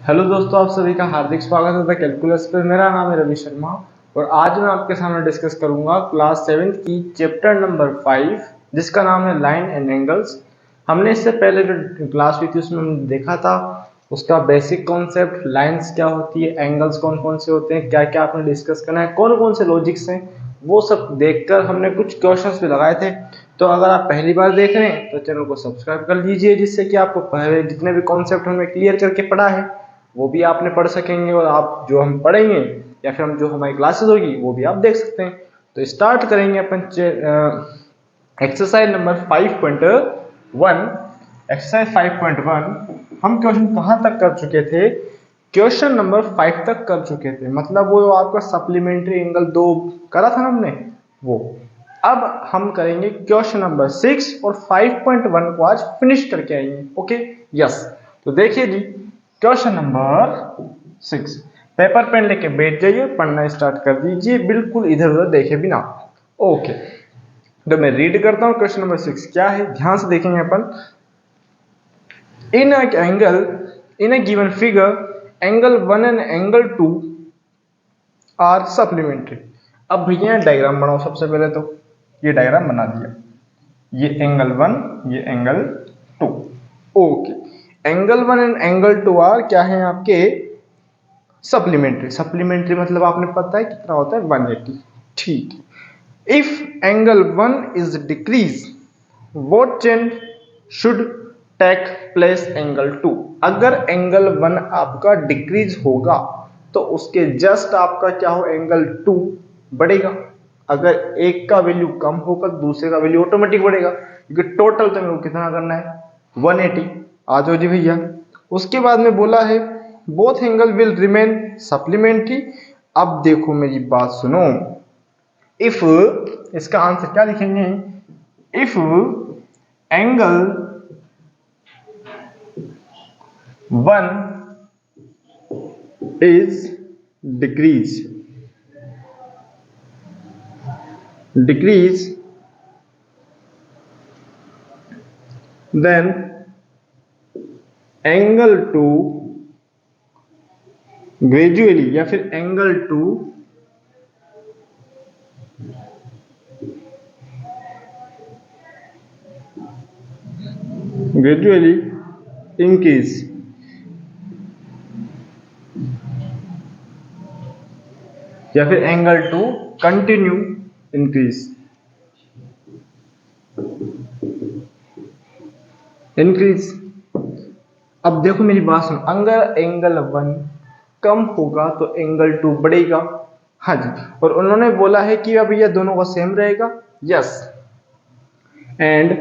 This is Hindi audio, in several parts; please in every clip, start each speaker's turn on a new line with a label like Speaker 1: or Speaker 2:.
Speaker 1: हेलो दोस्तों, आप सभी का हार्दिक स्वागत है द कैलकुलस पर। मेरा नाम है रवि शर्मा और आज मैं आपके सामने डिस्कस करूंगा क्लास 7 की चैप्टर नंबर 5 जिसका नाम है लाइन एंड एंगल्स। हमने इससे पहले जो क्लास हुई थी उसमें हमने देखा था उसका बेसिक कॉन्सेप्ट, लाइंस क्या होती है, एंगल्स कौन कौन से होते हैं, क्या क्या आपने डिस्कस करना है, कौन कौन से लॉजिक्स हैं, वो सब देखकर हमने कुछ क्वेश्चंस भी लगाए थे। तो अगर आप पहली बार देख रहे हैं तो चैनल को सब्सक्राइब कर लीजिए, जिससे कि आपको पहले जितने भी कॉन्सेप्ट हमने क्लियर करके पढ़ा है वो भी आपने पढ़ सकेंगे और आप जो हम पढ़ेंगे या फिर हम जो हमारी क्लासेस होगी वो भी आप देख सकते हैं। तो स्टार्ट करेंगे अपन एक्सरसाइज नंबर 5.1। एक्सरसाइज 5.1 हम क्वेश्चन कहाँ तक कर चुके थे? क्वेश्चन नंबर 5 तक कर चुके थे, मतलब वो आपका सप्लीमेंट्री एंगल 2 करा था ना हमने वो। अब हम करेंगे क्वेश्चन नंबर 6 और 5.1 को आज फिनिश करके आएंगे। Okay, yes. तो देखिए जी, क्वेश्चन नंबर 6, पेपर पेन लेके बैठ जाइए, पढ़ना स्टार्ट कर दीजिए, बिल्कुल इधर उधर देखे बिना। ओके, तो मैं रीड करता हूं। क्वेश्चन नंबर 6 क्या है, ध्यान से देखेंगे अपन। In angle in a given figure, angle 1 and angle 2 are supplementary. अब भैया डायग्राम बनाओ। सबसे पहले तो ये डायग्राम बना दिया, ये एंगल 1, ये angle 2। Okay, angle 1 and angle 2 are क्या है आपके? सप्लीमेंट्री। सप्लीमेंट्री मतलब आपने पता है कितना होता है? 180। ठीक है। If angle 1 is decrease, what change should take place angle 2? अगर एंगल 1 आपका डिक्रीज होगा तो उसके जस्ट आपका क्या हो? एंगल 2 बढ़ेगा। अगर एक का वैल्यू कम होगा तो दूसरे का वैल्यू ऑटोमेटिक बढ़ेगा, क्योंकि टोटल तो मेरे को कितना करना है? 180। आ जाओ जी भैया। उसके बाद में बोला है both angle will remain supplementary. अब देखो मेरी बात सुनो, इफ, इसका आंसर क्या लिखेंगे? If angle 1 is decrease, then angle 2 gradually, या फिर एंगल 2 gradually increase, या फिर एंगल 2 कंटिन्यू इंक्रीज। अब देखो मेरी बात सुनो, अगर एंगल 1 कम होगा तो एंगल 2 बढ़ेगा। हाँ जी, और उन्होंने बोला है कि अब ये दोनों का सेम रहेगा। Yes, and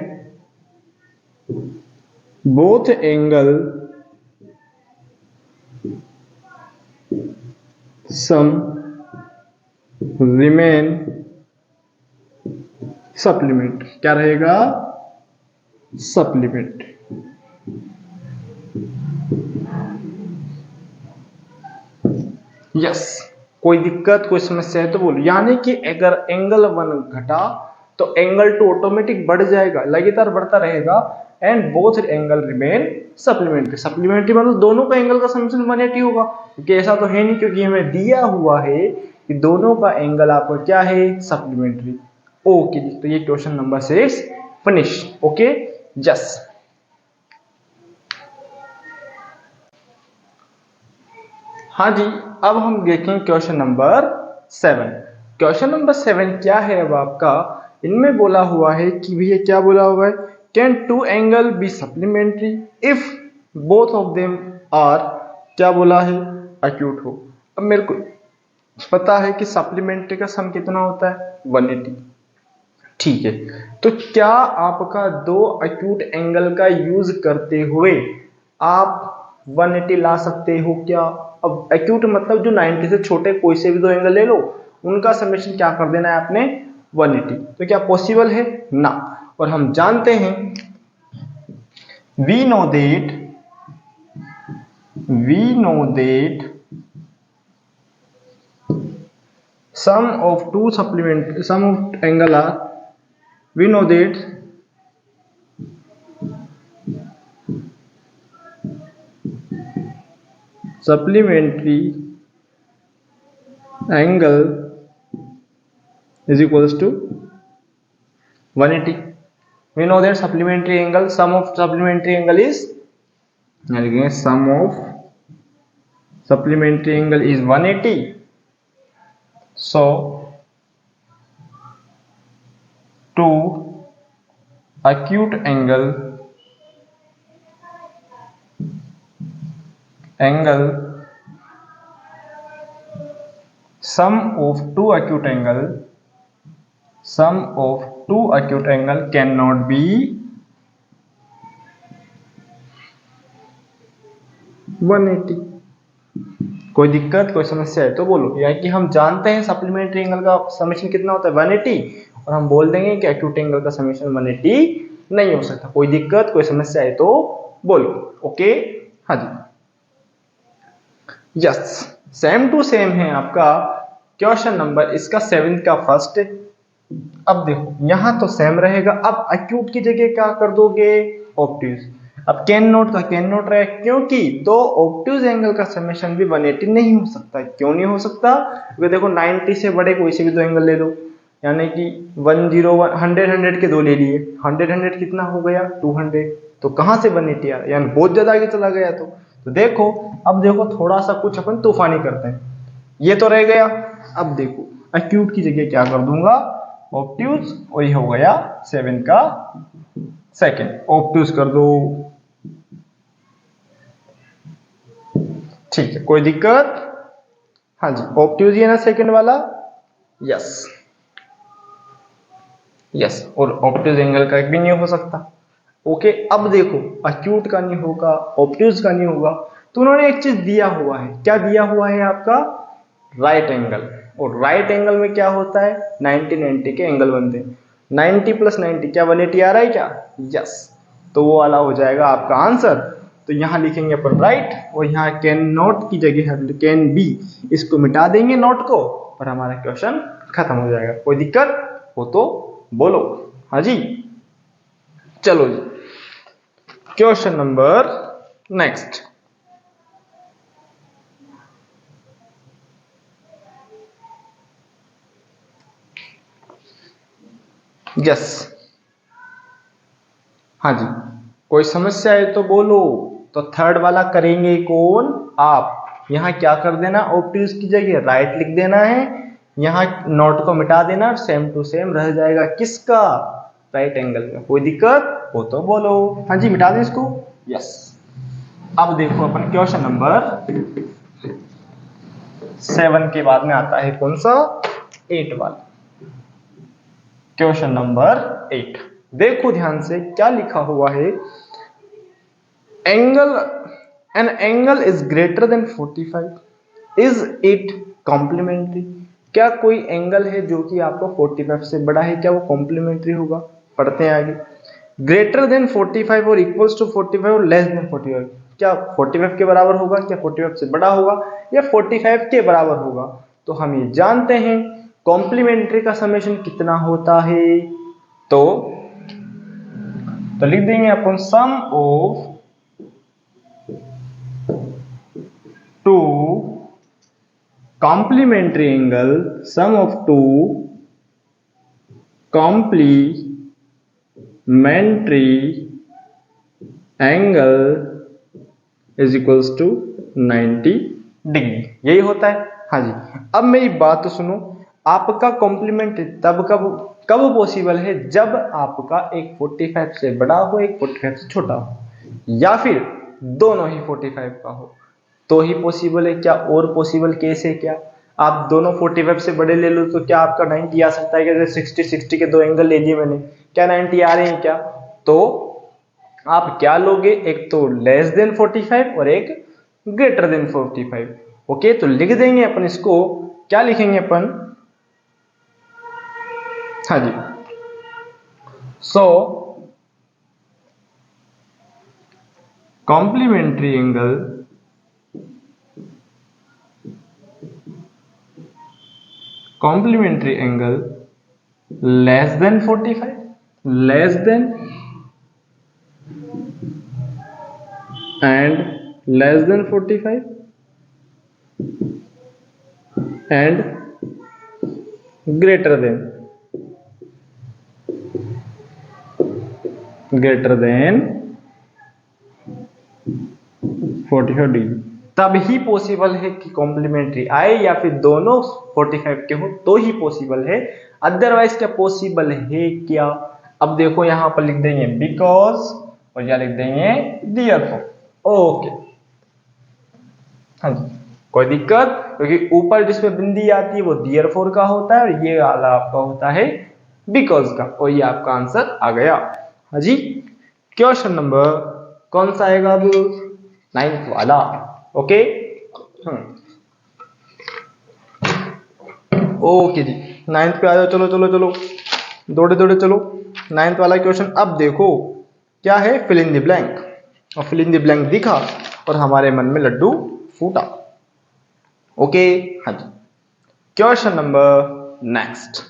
Speaker 1: both angle sum remain supplement. क्या रहेगा? सप्लीमेंट। यस, कोई दिक्कत कोई समस्या है तो बोलो। यानी कि अगर एंगल 1 घटा तो एंगल 2 ऑटोमेटिक बढ़ जाएगा, लगातार बढ़ता रहेगा। And both angle remain supplementary. Supplementary मतलब दोनों का एंगल का समेशन 180 होगा, क्योंकि ऐसा तो है नहीं, क्योंकि हमें दिया हुआ है कि दोनों का एंगल आपका क्या है? सप्लीमेंट्री। ओके जी, तो ये question number 6 finish. Okay, yes. हाँ जी, अब हम देखें क्वेश्चन नंबर 7। क्वेश्चन नंबर 7 क्या है अब आपका? इनमें बोला हुआ है कि भैया क्या बोला हुआ है? Can two angle be supplementary if both of them are, क्या बोला है? एक्यूट हो। अब मेरे को पता है कि सप्लीमेंट्री का सम कितना होता है? 180। ठीक है, तो क्या आपका दो एक्यूट एंगल का यूज करते हुए आप 180 ला सकते हो क्या? अब एक्यूट मतलब जो 90 से छोटे कोई से भी दो एंगल ले लो, उनका समेशन क्या कर देना है आपने? 180। तो क्या पॉसिबल है? ना। और हम जानते हैं, we know that sum of angle are, we know that supplementary angle is equals to 180. We know that supplementary angle, sum of supplementary angle is, sum of supplementary angle is 180. So two acute angle sum of two acute angle cannot be 180. कोई दिक्कत, कोई समस्या है तो बोलो। यानी कि हम जानते हैं सप्लीमेंट्री एंगल का समेशन कितना होता है 180, और हम बोल देंगे कि एक्यूट एंगल का समेशन 180 नहीं हो सकता। कोई दिक्कत, कोई समस्या है तो बोलो। ओके, हाँ जी, यस, सेम टू सेम है आपका क्वेश्चन नंबर इसका 7 का फर्स्ट। अब देखो यहां तो सेम रहेगा, अब एक्यूट की जगह क्या कर दोगे, ऑब्ट्यूज। अब कैन नोट का कैन नोट रहे, क्योंकि दो ऑब्ट्यूज एंगल का समेशन भी 180 नहीं हो सकता। क्यों नहीं हो सकता, क्योंकि देखो 90 से बड़े कोई से भी दो एंगल ले लो, यानी कि 101 100 के दो ले लिए, 100 कितना हो गया 200, तो कहां से 180 आ रहा है, यानी बहुत ज्यादा आगे चला गया। तो देखो, अब देखो थोड़ा सा कुछ अपन तूफानी करते हैं, ये तो रह गया। अब देखो एक्यूट की जगह क्या कर दूंगा, ऑब्ट्यूज, और ये हो गया 7 का सेकंड, ऑब्ट्यूज कर दो। ठीक है, कोई दिक्कत, हाँ जी, ऑब्ट्यूज ही है ना सेकंड वाला, यस यस, और ऑब्ट्यूज एंगल का भी नहीं हो सकता। ओके, अब देखो एक्यूट का नहीं होगा, ऑब्ट्यूज का नहीं होगा, तो उन्होंने एक चीज दिया हुआ है। क्या दिया हुआ है आपका, राइट एंगल। और राइट एंगल में क्या होता है, 90 के एंगल बनते हैं। 90 + 90 क्या 180 आ रहा है क्या, यस, तो वो वाला हो जाएगा आपका आंसर। तो यहां लिखेंगे अपन राइट, और यहाँ कैन नॉट की जगह कैन बी, इसको मिटा देंगे नॉट को, और हमारा क्वेश्चन खत्म हो जाएगा। कोई दिक्कत हो तो बोलो, हाँ जी। चलो जी, क्वेश्चन नंबर नेक्स्ट। यस, हाँ जी, कोई समस्या है तो बोलो। तो थर्ड वाला करेंगे कौन, आप। यहां क्या कर देना, ऑब्ट्यूज की जगह राइट लिख देना है, यहां नोट को मिटा देना, सेम टू सेम रह जाएगा किसका, राइट एंगल का। कोई दिक्कत हो तो बोलो, हाँ जी, मिटा दे इसको, यस। अब देखो अपन क्वेश्चन नंबर 7 के बाद में आता है कौन सा, 8 वाला। क्वेश्चन नंबर 8, देखो ध्यान से क्या लिखा हुआ है, angle, an angle is greater than 45, is it complementary. क्या कोई एंगल है जो कि आपको 45 से बड़ा है, क्या वो कॉम्प्लीमेंट्री होगा। पढ़ते हैं आगे, ग्रेटर देन 45 और इक्वल्स टू 45 और लेस देन 45, क्या 45 के बराबर होगा, क्या 45 से बड़ा होगा, या 45 के बराबर होगा। तो हम ये जानते हैं कॉम्प्लीमेंट्री का समेशन कितना होता है, तो लिख देंगे अपन sum of two complementary angle, sum of two complementary angle is equals to 90 degree, यही होता है। हाँ जी, अब मेरी बात तो सुनो, आपका कॉम्प्लीमेंट्री तब कब पॉसिबल है, जब आपका एक 45 से बड़ा हो, एक 45 से छोटा हो, या फिर दोनों ही 45 का हो, तो ही पॉसिबल है। क्या और पॉसिबल केस है क्या, आप दोनों 45 से बड़े ले लो तो क्या आपका 90 आ सकता है, क्या 60 के दो एंगल ले लिए मैंने, क्या 90 आ रहे हैं क्या। तो आप क्या लोगे, एक तो लेस देन 45 और एक ग्रेटर देन 45। ओके, तो लिख देंगे अपन इसको, क्या लिखेंगे अपन, हाँ जी, so complementary angle less than 45, less than and less than 45 and greater than 45 degree, तब ही पॉसिबल है कि कॉम्प्लीमेंट्री आए, या फिर दोनों 45 के हो तो ही पॉसिबल है, अदरवाइज क्या पॉसिबल है क्या। अब देखो यहां पर लिख देंगे बिकॉज और या लिख देंगे देयरफॉर। ओके, हाँ जी, कोई दिक्कत, क्योंकि ऊपर जिसमें बिंदी आती है वो देयरफॉर का होता है और ये वाला आपका होता है बिकॉज का, और ये आपका आंसर आ गया। हाँ जी, क्वेश्चन नंबर कौन सा आएगा अब, 9th वाला। ओके, ओके जी, 9th पे आ जाओ, चलो चलो चलो, दौड़े दौड़े चलो। 9th वाला क्वेश्चन अब देखो क्या है, फिल इन द ब्लैंक, और फिल इन द ब्लैंक दिखा और हमारे मन में लड्डू फूटा। ओके, हाँ जी, question number next.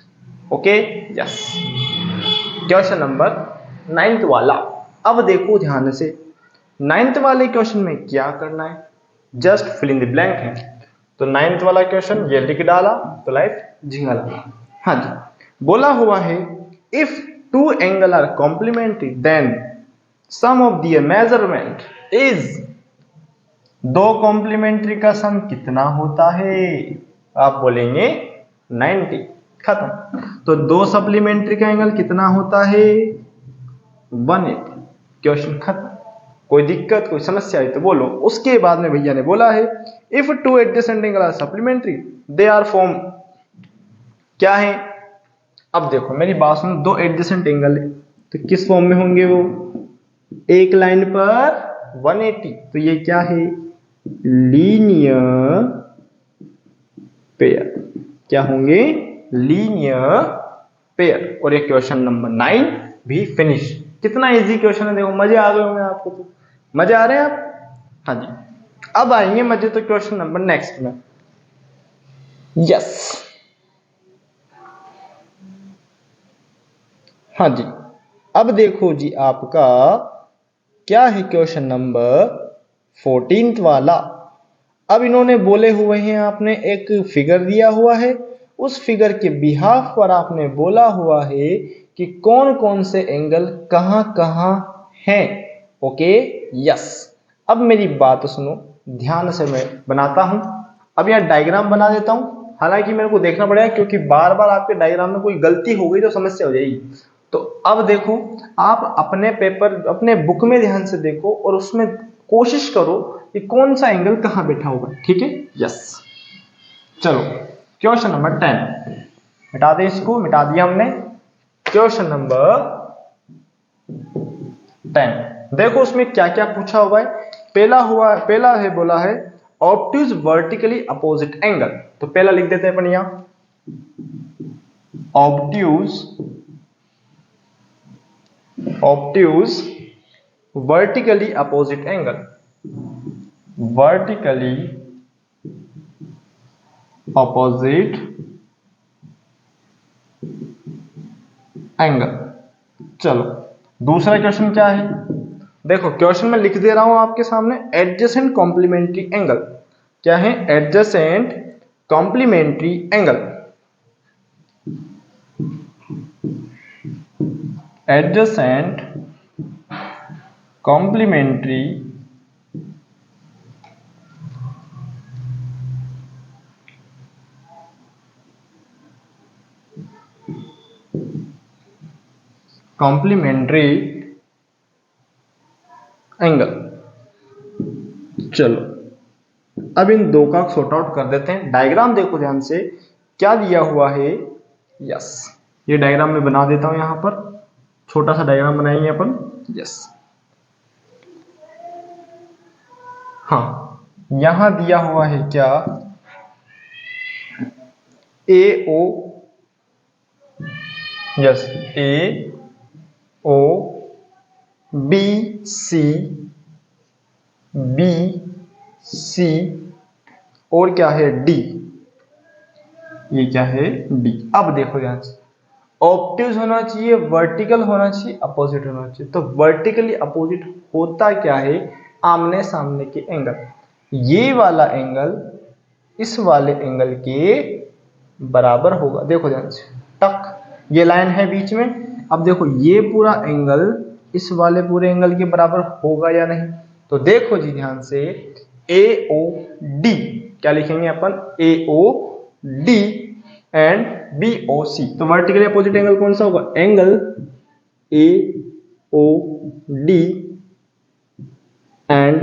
Speaker 1: Okay, yes, question number 9th वाला। अब देखो ध्यान से, 9th वाले क्वेश्चन में क्या करना है, just fill in the blank है। तो 9th वाला क्वेश्चन ये लिख डाला तो लाइफ झिंगा लगा। हाँ जी, बोला हुआ है if two angle are complementary then sum of the measurement is, दो कॉम्प्लीमेंट्री का सम कितना होता है, आप बोलेंगे 90, खत्म। तो दो सप्लीमेंट्री का एंगल कितना होता है, 180, क्वेश्चन खत्म। कोई दिक्कत कोई समस्या है तो बोलो। उसके बाद में भैया ने बोला है if two adjacent angle are supplementary they are form, क्या है, अब देखो मेरी बात सुनो, दो एडजेसेंट एंगल है तो किस फॉर्म में होंगे वो, एक लाइन पर 180, तो ये क्या है, लीनियर पेयर, क्या होंगे, लीनियर पेयर। और ये क्वेश्चन नंबर 9 भी फिनिश। कितना इजी क्वेश्चन है, देखो मजे आ गए होंगे आपको, तो मजे आ रहे हैं आप। हाँ जी, अब आएंगे मजे तो क्वेश्चन नंबर नेक्स्ट में। यस, हाँ जी, अब देखो जी आपका क्या है, क्वेश्चन नंबर 14th वाला। अब इन्होंने बोले हुए हैं, आपने एक फिगर दिया हुआ है, उस फिगर के बिहाफ पर आपने बोला हुआ है कि कौन कौन से एंगल कहां कहां हैं। ओके, यस, अब मेरी बात सुनो ध्यान से, मैं बनाता हूं। अब यहां डायग्राम बना देता हूं, हालांकि मेरे को देखना पड़ेगा क्योंकि बार बार आपके डायग्राम में कोई गलती हो गई तो समस्या हो जाएगी। तो अब देखो, आप अपने पेपर अपने बुक में ध्यान से देखो और उसमें कोशिश करो कि कौन सा एंगल कहां बैठा होगा, ठीक है। यस, चलो क्वेश्चन नंबर 10 मिटा दे, इसको मिटा दिया हमने। क्वेश्चन नंबर 10 देखो उसमें क्या क्या पूछा हुआ है। पहला है बोला है ऑब्ट्यूज वर्टिकली अपोजिट एंगल, तो पहला लिख देते हैं अपन यहां, obtuse vertically opposite angle, vertically opposite angle. चलो दूसरा क्वेश्चन क्या है, देखो क्वेश्चन में लिख दे रहा हूं आपके सामने, एडजेसेंट कॉम्प्लीमेंट्री एंगल, क्या है, adjacent complementary angle, adjacent complementary angle. चलो अब इन दो का सॉर्ट आउट कर देते हैं। डायग्राम देखो ध्यान से क्या दिया हुआ है। यस, ये डायग्राम में बना देता हूं, यहां पर छोटा सा डायग्राम बनाएंगे अपन। यस, हाँ, यहां दिया हुआ है क्या, A O, yes, A O B C, B C और क्या है, डी, ये क्या है, डी। अब देखो ध्यान से, ऑब्ट्यूज होना चाहिए, वर्टिकल होना चाहिए, अपोजिट होना चाहिए। तो वर्टिकली अपोजिट होता क्या है, आमने सामने के एंगल। ये वाला एंगल इस वाले एंगल के बराबर होगा। देखो ध्यान से, टक, ये लाइन है बीच में। अब देखो ये पूरा एंगल इस वाले पूरे एंगल के बराबर होगा या नहीं। तो देखो जी ध्यान से, AOD क्या लिखेंगे अपन, AOD एंड BOC। तो वर्टिकली अपोजिट एंगल कौन सा होगा, angle AOD and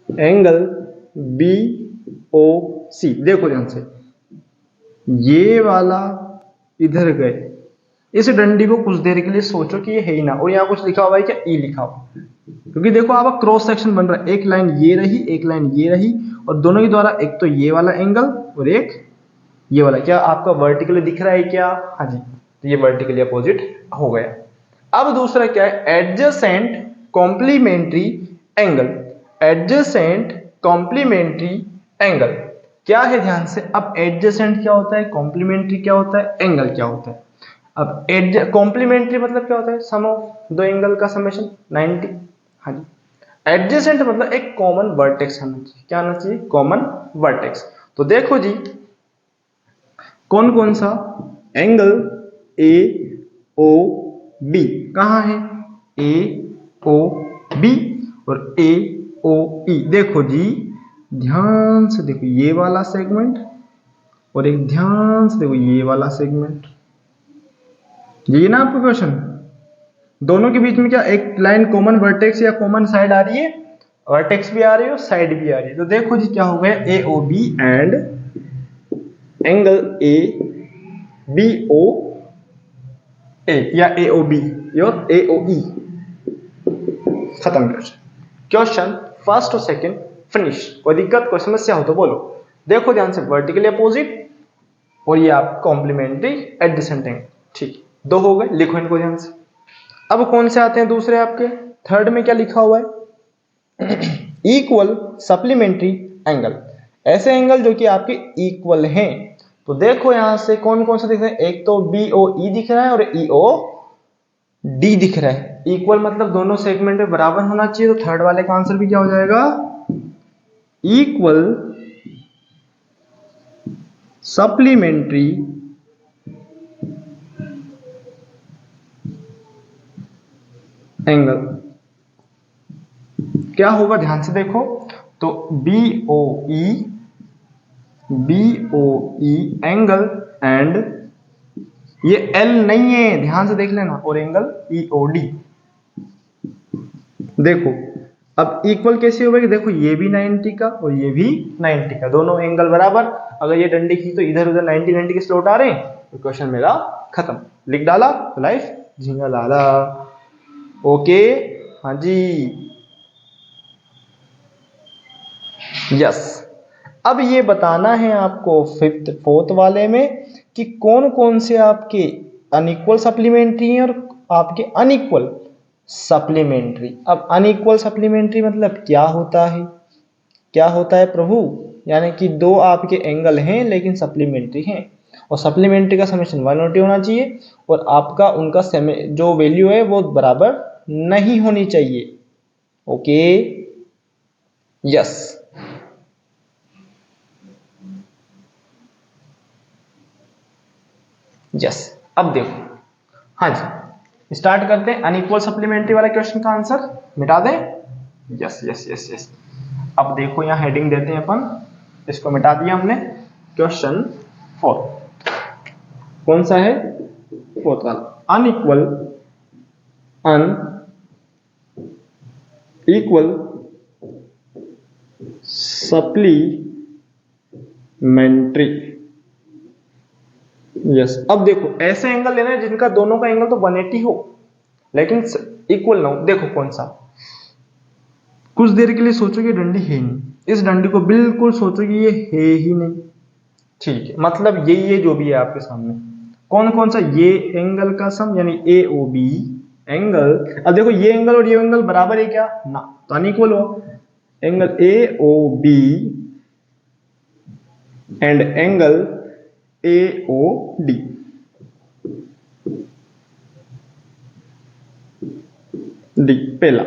Speaker 1: angle BOC। देखो ध्यान से, ये वाला इधर गए, इस डंडी को कुछ देर के लिए सोचो कि ये है ही ना, और यहाँ कुछ लिखा हुआ है क्या, ई लिखा हुआ, क्योंकि देखो आपका क्रॉस सेक्शन बन रहा है, एक लाइन ये रही, एक लाइन ये रही, और दोनों के द्वारा एक तो ये वाला एंगल और एक ये वाला, क्या आपका वर्टिकली दिख रहा है क्या, हाँ जी, तो ये वर्टिकली अपोजिट हो गया। अब दूसरा क्या है, adjacent complementary angle. Adjacent complementary angle क्या है, ध्यान से, अब एडजेसेंट क्या होता है, कॉम्प्लीमेंट्री क्या होता है, एंगल क्या होता है। अब कॉम्प्लीमेंट्री मतलब क्या होता है, सम ऑफ दो एंगल का समेशन 90, हाँ जी। एडजेसेंट मतलब एक कॉमन वर्टेक्स होना चाहिए, क्या होना चाहिए, कॉमन वर्टेक्स। तो देखो जी कौन कौन सा, एंगल AOB कहाँ है, AOB और AOE। देखो जी ध्यान से देखो, ये वाला सेगमेंट और एक ध्यान से देखो ये वाला सेगमेंट, ये ना आपका क्वेश्चन, दोनों के बीच में क्या एक लाइन कॉमन वर्टेक्स या कॉमन साइड आ रही है, वर्टेक्स भी आ रही है और साइड भी आ रही है। तो देखो जी क्या हो गया, AOB एंड एंगल ABOA या AOB और AOE। खत्म क्वेश्चन। क्वेश्चन फर्स्ट और सेकंड फिनिश। कोई दिक्कत, कोई समस्या हो तो बोलो। देखो ध्यान से, वर्टिकली अपोजिट और ये आप कॉम्प्लीमेंट्री एडजेसेंट एंगल, ठीक, दो हो गए, लिखो इनको ध्यान से। अब कौन से आते हैं दूसरे आपके, थर्ड में क्या लिखा हुआ है, इक्वल सप्लीमेंट्री एंगल। ऐसे एंगल जो कि आपके इक्वल हैं। तो देखो यहां से कौन कौन सा दिख रहा है, एक तो BOE दिख रहा है और EOD दिख रहा है। इक्वल मतलब दोनों सेगमेंट में बराबर होना चाहिए। तो थर्ड वाले का आंसर भी क्या हो जाएगा, इक्वल सप्लीमेंट्री एंगल क्या होगा, ध्यान से देखो। तो BOE एंगल एंड ये L नहीं है, ध्यान से देख लेना, और एंगल EOD। देखो अब इक्वल कैसे होगा, कि देखो ये भी 90 का और ये भी 90 का, दोनों एंगल बराबर। अगर ये डंडी की तो इधर उधर 90 के स्लॉट आ रहे हैं, तो क्वेश्चन मेरा खत्म। लिख डाला तो लाइफ झींगा लाला। ओके, हाँ जी, यस। अब ये बताना है आपको फिफ्थ फोर्थ वाले में कि कौन कौन से आपके अनइक्वल सप्लीमेंट्री हैं और आपके अनइक्वल सप्लीमेंट्री। अब अनइक्वल सप्लीमेंट्री मतलब क्या होता है, क्या होता है प्रभु, यानी कि दो आपके एंगल हैं लेकिन सप्लीमेंट्री हैं, और सप्लीमेंट्री का समेशन 180 होना चाहिए, और आपका उनका जो वैल्यू है वो बराबर नहीं होनी चाहिए। Okay, yes. यस, अब देखो, हाँ जी, स्टार्ट करते हैं। अनइक्वल सप्लीमेंट्री वाला क्वेश्चन का आंसर मिटा दें। Yes yes yes yes. अब देखो यहाँ हेडिंग देते हैं अपन, इसको मिटा दिया हमने। क्वेश्चन 4 कौन सा है, फोर्थ वाला, अनइक्वल सप्लीमेंट्री। यस, अब देखो ऐसे एंगल लेना है जिनका दोनों का एंगल तो 180 हो लेकिन इक्वल ना हो। देखो कौन सा, कुछ देर के लिए सोचो कि डंडी है नहीं, इस डंडी को बिल्कुल सोचो कि ये है ही नहीं, ठीक है, मतलब ये जो भी है आपके सामने, कौन कौन सा, ये एंगल का सम यानी AOB एंगल। अब देखो ये एंगल और ये एंगल बराबर है क्या, ना, तो अनइक्वल हो। Angle AOB and angle AOD। D पहला।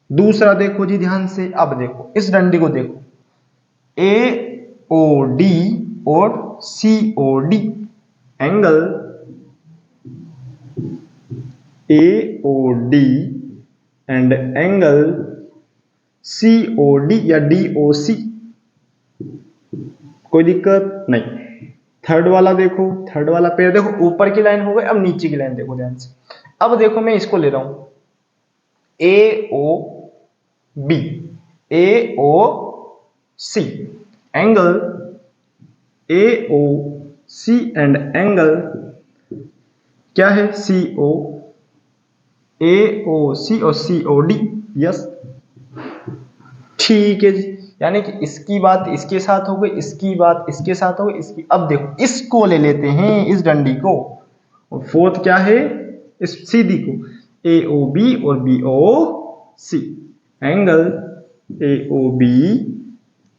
Speaker 1: दूसरा देखो जी ध्यान से, अब देखो इस डंडी को देखो, AOD और COD, angle AOD and angle COD या DOC, कोई दिक्कत नहीं। थर्ड वाला देखो, थर्ड वाला पेयर देखो, ऊपर की लाइन हो गई, अब नीचे की लाइन देखो ध्यान से। अब देखो मैं इसको ले रहा हूं AOB, AOC, angle AOC and angle क्या है CO, AOC और COD, यस ठीक है जी। यानी कि इसकी बात इसके साथ हो गई, इसकी बात इसके साथ हो गई, इसकी। अब देखो इसको ले लेते हैं, इस डंडी को, और फोर्थ क्या है, इस सीधी को, AOB और BOC, angle AOB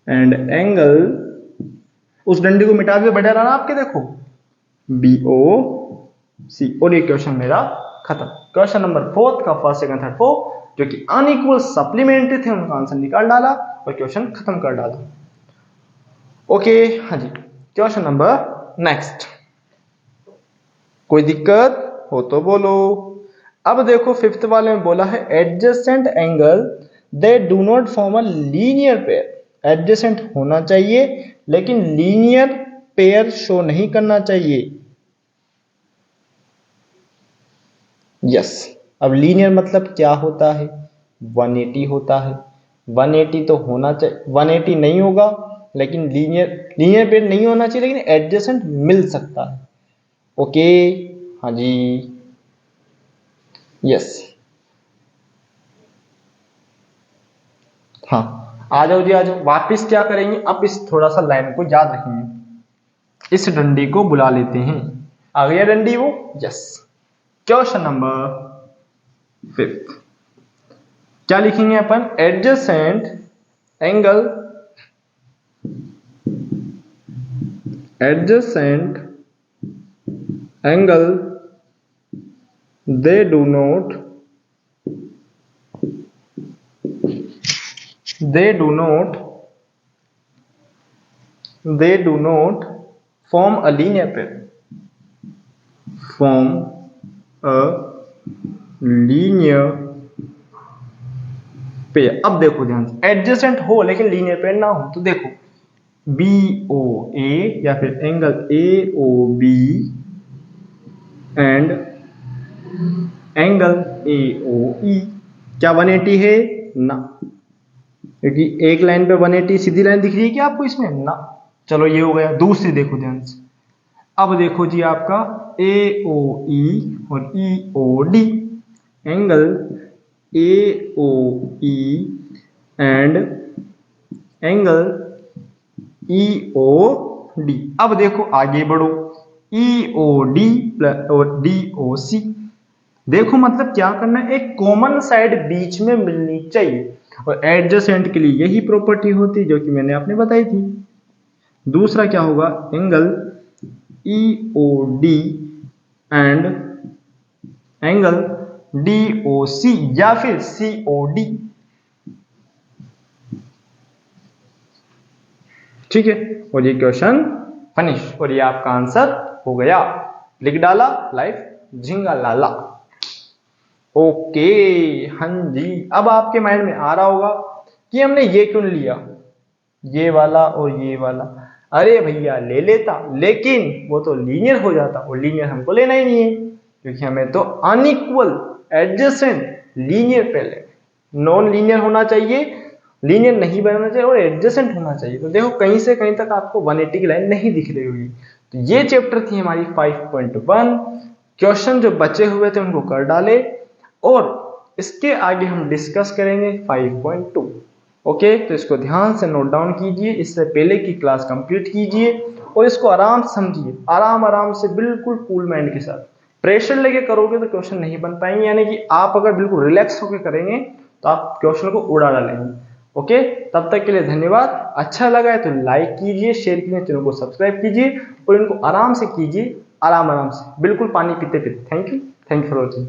Speaker 1: and angle, उस डंडी को मिटा दिया, बढ़िया रहा ना आपके, देखो BOC, और ये क्वेश्चन मेरा खत्म। क्वेश्चन नंबर 4 का फर्स्ट सेकंड थर्ड फोर्थ जो कि अनइक्वल सप्लीमेंट्री थे, उनका आंसर निकाल डाला और क्वेश्चन खत्म कर डाला। ओके, हाँ जी, क्वेश्चन नंबर नेक्स्ट, कोई दिक्कत हो तो बोलो। अब देखो फिफ्थ वाले में बोला है adjacent angle they do not form a linear pair, adjacent होना चाहिए लेकिन लीनियर पेयर शो नहीं करना चाहिए। यस, अब लीनियर मतलब क्या होता है, 180 होता है, 180 तो होना चाहिए, 180 नहीं होगा लेकिन लीनियर पेयर नहीं होना चाहिए, लेकिन एडजेसेंट मिल सकता है। ओके, हाँ जी, यस, हाँ, आ जाओ जी, आ जाओ। वापिस क्या करेंगे, अब इस थोड़ा सा लाइन को याद रखेंगे, इस डंडी को बुला लेते हैं, आ गया डंडी वो, यस। क्वेश्चन नंबर 5 क्या लिखेंगे अपन, adjacent angle, adjacent angle they do not form a linear pair, form a linear pair. अब देखो ध्यान से, एडजेसेंट हो लेकिन लीनियर पेयर ना हो, तो देखो BOA या फिर angle AOB and angle AOE, क्या 180 है ना, क्योंकि एक लाइन पे 180 सीधी लाइन दिख रही है क्या आपको इसमें ना। चलो ये हो गया। दूसरी देखो ध्यान से, अब देखो जी आपका AOE और EOD, angle AOE and angle EOD। अब देखो आगे बढ़ो, EOD और DOC, देखो मतलब क्या करना है, एक कॉमन साइड बीच में मिलनी चाहिए, और एडजेसेंट के लिए यही प्रॉपर्टी होती है जो कि मैंने आपने बताई थी। दूसरा क्या होगा, angle EOD and angle DOC या फिर COD, ठीक है। और ये क्वेश्चन फिनिश, और ये आपका आंसर हो गया, लिख डाला, लाइफ झिंगा लाला। ओके, हाँ जी, अब आपके माइंड में आ रहा होगा कि हमने ये क्यों लिया, ये वाला और ये वाला। अरे भैया ले लेता, लेकिन वो तो लीनियर हो जाता, और लीनियर हमको लेना ही नहीं है, क्योंकि हमें तो unequal adjacent linear pair, non linear होना चाहिए, लीनियर नहीं बनना चाहिए, और एडजेसेंट होना चाहिए। तो देखो कहीं से कहीं तक आपको 180 की लाइन नहीं दिख रही होगी। तो ये चैप्टर थी हमारी 5.1। क्वेश्चन जो बचे हुए थे उनको कर डाले, और इसके आगे हम डिस्कस करेंगे 5.2। ओके, तो इसको ध्यान से नोट डाउन कीजिए, इससे पहले की क्लास कंप्लीट कीजिए और इसको आराम से समझिए, आराम से, बिल्कुल कूल माइंड के साथ। प्रेशर लेके करोगे तो क्वेश्चन नहीं बन पाएंगे, यानी कि आप अगर बिल्कुल रिलैक्स होकर करेंगे तो आप क्वेश्चन को उड़ा डालेंगे। ओके, तब तक के लिए धन्यवाद। अच्छा लगा है तो लाइक कीजिए, शेयर कीजिए, चैनल को सब्सक्राइब कीजिए, और इनको आराम से कीजिए, आराम से, बिल्कुल पानी पीते पीते। Thank you for watching.